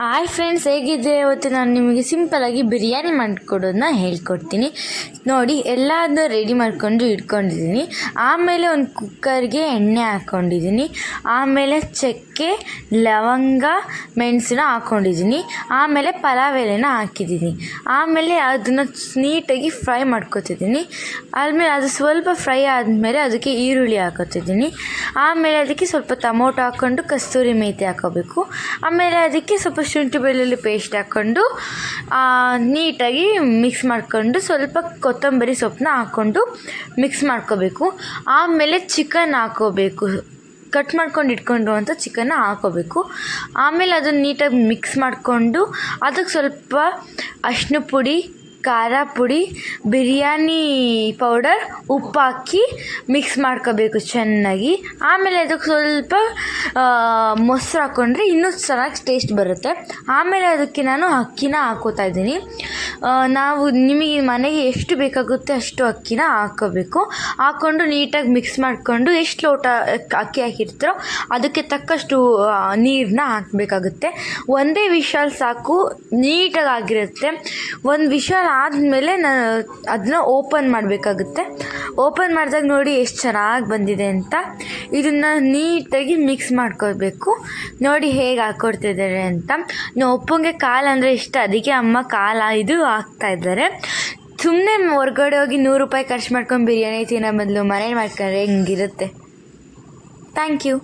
Hi friends, ಹೇಗಿದ್ದೀರಾ? ಇವತ್ತು ನಾನು ನಿಮಗೆ ಸಿಂಪಲಾಗಿ ಬಿರಿಯಾನಿ ಮಾಡಿಕೊಡೋದನ್ನ ಹೇಳ್ಕೊಡ್ತೀನಿ. ನೋಡಿ, ಎಲ್ಲದನ್ನೂ ರೆಡಿ ಮಾಡಿಕೊಂಡು ಇಟ್ಕೊಂಡಿದ್ದೀನಿ. ಆಮೇಲೆ ಒಂದು ಕುಕ್ಕರ್ಗೆ ಎಣ್ಣೆ ಹಾಕ್ಕೊಂಡಿದ್ದೀನಿ. ಆಮೇಲೆ ಚಕ್ಕೆ, ಲವಂಗ, ಮೆಣಸನ್ನ ಹಾಕ್ಕೊಂಡಿದ್ದೀನಿ. ಆಮೇಲೆ ಪಲಾವ್ ಎಲೆನ ಹಾಕಿದ್ದೀನಿ. ಆಮೇಲೆ ಅದನ್ನು ನೀಟಾಗಿ ಫ್ರೈ ಮಾಡ್ಕೊತಿದ್ದೀನಿ. ಆಮೇಲೆ ಅದು ಸ್ವಲ್ಪ ಫ್ರೈ ಆದಮೇಲೆ ಅದಕ್ಕೆ ಈರುಳ್ಳಿ ಹಾಕೋತಿದ್ದೀನಿ. ಆಮೇಲೆ ಅದಕ್ಕೆ ಸ್ವಲ್ಪ ಟೊಮೊಟೊ ಹಾಕ್ಕೊಂಡು ಕಸ್ತೂರಿ ಮೇಥಿ ಹಾಕೋಬೇಕು. ಆಮೇಲೆ ಅದಕ್ಕೆ ಸ್ವಲ್ಪ ಶುಂಠಿ ಬೆಳ್ಳುಳ್ಳಿ ಪೇಸ್ಟ್ ಹಾಕ್ಕೊಂಡು ನೀಟಾಗಿ ಮಿಕ್ಸ್ ಮಾಡಿಕೊಂಡು ಸ್ವಲ್ಪ ಕೊತ್ತಂಬರಿ ಸೊಪ್ಪನ್ನ ಹಾಕ್ಕೊಂಡು ಮಿಕ್ಸ್ ಮಾಡ್ಕೋಬೇಕು. ಆಮೇಲೆ ಚಿಕನ್ ಹಾಕೋಬೇಕು. ಕಟ್ ಮಾಡ್ಕೊಂಡು ಇಟ್ಕೊಂಡು ಅಂತ ಚಿಕನ್ನ ಹಾಕೋಬೇಕು. ಆಮೇಲೆ ಅದನ್ನು ನೀಟಾಗಿ ಮಿಕ್ಸ್ ಮಾಡಿಕೊಂಡು ಅದಕ್ಕೆ ಸ್ವಲ್ಪ ಅರಿಶಿನ ಪುಡಿ, ಖಾರ ಪುಡಿ, ಬಿರಿಯಾನಿ ಪೌಡರ್, ಉಪ್ಪು ಹಾಕಿ ಮಿಕ್ಸ್ ಮಾಡ್ಕೋಬೇಕು ಚೆನ್ನಾಗಿ. ಆಮೇಲೆ ಅದಕ್ಕೆ ಸ್ವಲ್ಪ ಮೊಸರು ಹಾಕ್ಕೊಂಡ್ರೆ ಇನ್ನೂ ಚೆನ್ನಾಗಿ ಟೇಸ್ಟ್ ಬರುತ್ತೆ. ಆಮೇಲೆ ಅದಕ್ಕೆ ನಾನು ಅಕ್ಕಿನ ಹಾಕೋತಾ ಇದ್ದೀನಿ. ನಾವು ನಿಮಗೆ ಮನೆಗೆ ಎಷ್ಟು ಬೇಕಾಗುತ್ತೆ ಅಷ್ಟು ಅಕ್ಕಿನ ಹಾಕ್ಕೋಬೇಕು. ಹಾಕ್ಕೊಂಡು ನೀಟಾಗಿ ಮಿಕ್ಸ್ ಮಾಡಿಕೊಂಡು ಎಷ್ಟು ಲೋಟ ಅಕ್ಕಿ ಹಾಕಿರ್ತೀರೋ ಅದಕ್ಕೆ ತಕ್ಕಷ್ಟು ನೀರನ್ನ ಹಾಕಬೇಕಾಗುತ್ತೆ. ಒಂದೇ ವಿಷಲ್ ಸಾಕು, ನೀಟಾಗಿ ಆಗಿರುತ್ತೆ. ಒಂದು ವಿಷಲ್ ಆದಮೇಲೆ ನಾನು ಅದನ್ನ ಓಪನ್ ಮಾಡಬೇಕಾಗುತ್ತೆ. ಓಪನ್ ಮಾಡಿದಾಗ ನೋಡಿ ಎಷ್ಟು ಚೆನ್ನಾಗಿ ಬಂದಿದೆ ಅಂತ. ಇದನ್ನು ನೀಟಾಗಿ ಮಿಕ್ಸ್ ಮಾಡ್ಕೋಬೇಕು. ನೋಡಿ ಹೇಗೆ ಹಾಕ್ಕೊಡ್ತಿದ್ದಾರೆ ಅಂತ. ನೀವು ಒಪ್ಪಂಗೆ ಕಾಲು ಅಂದರೆ ಇಷ್ಟ, ಅದಕ್ಕೆ ಅಮ್ಮ ಇದು ಹಾಕ್ತಾಯಿದ್ದಾರೆ. ಸುಮ್ಮನೆ ಹೊರ್ಗಡೆ ಹೋಗಿ 100 ರೂಪಾಯಿ ಖರ್ಚು ಮಾಡ್ಕೊಂಡು ಬಿರಿಯಾನಿ ತಿನ್ನೋ ಬದಲು ಮನೇಲಿ ಮಾಡ್ಕೊಂಡ್ರೆ ಹೆಂಗಿರುತ್ತೆ. Thank you.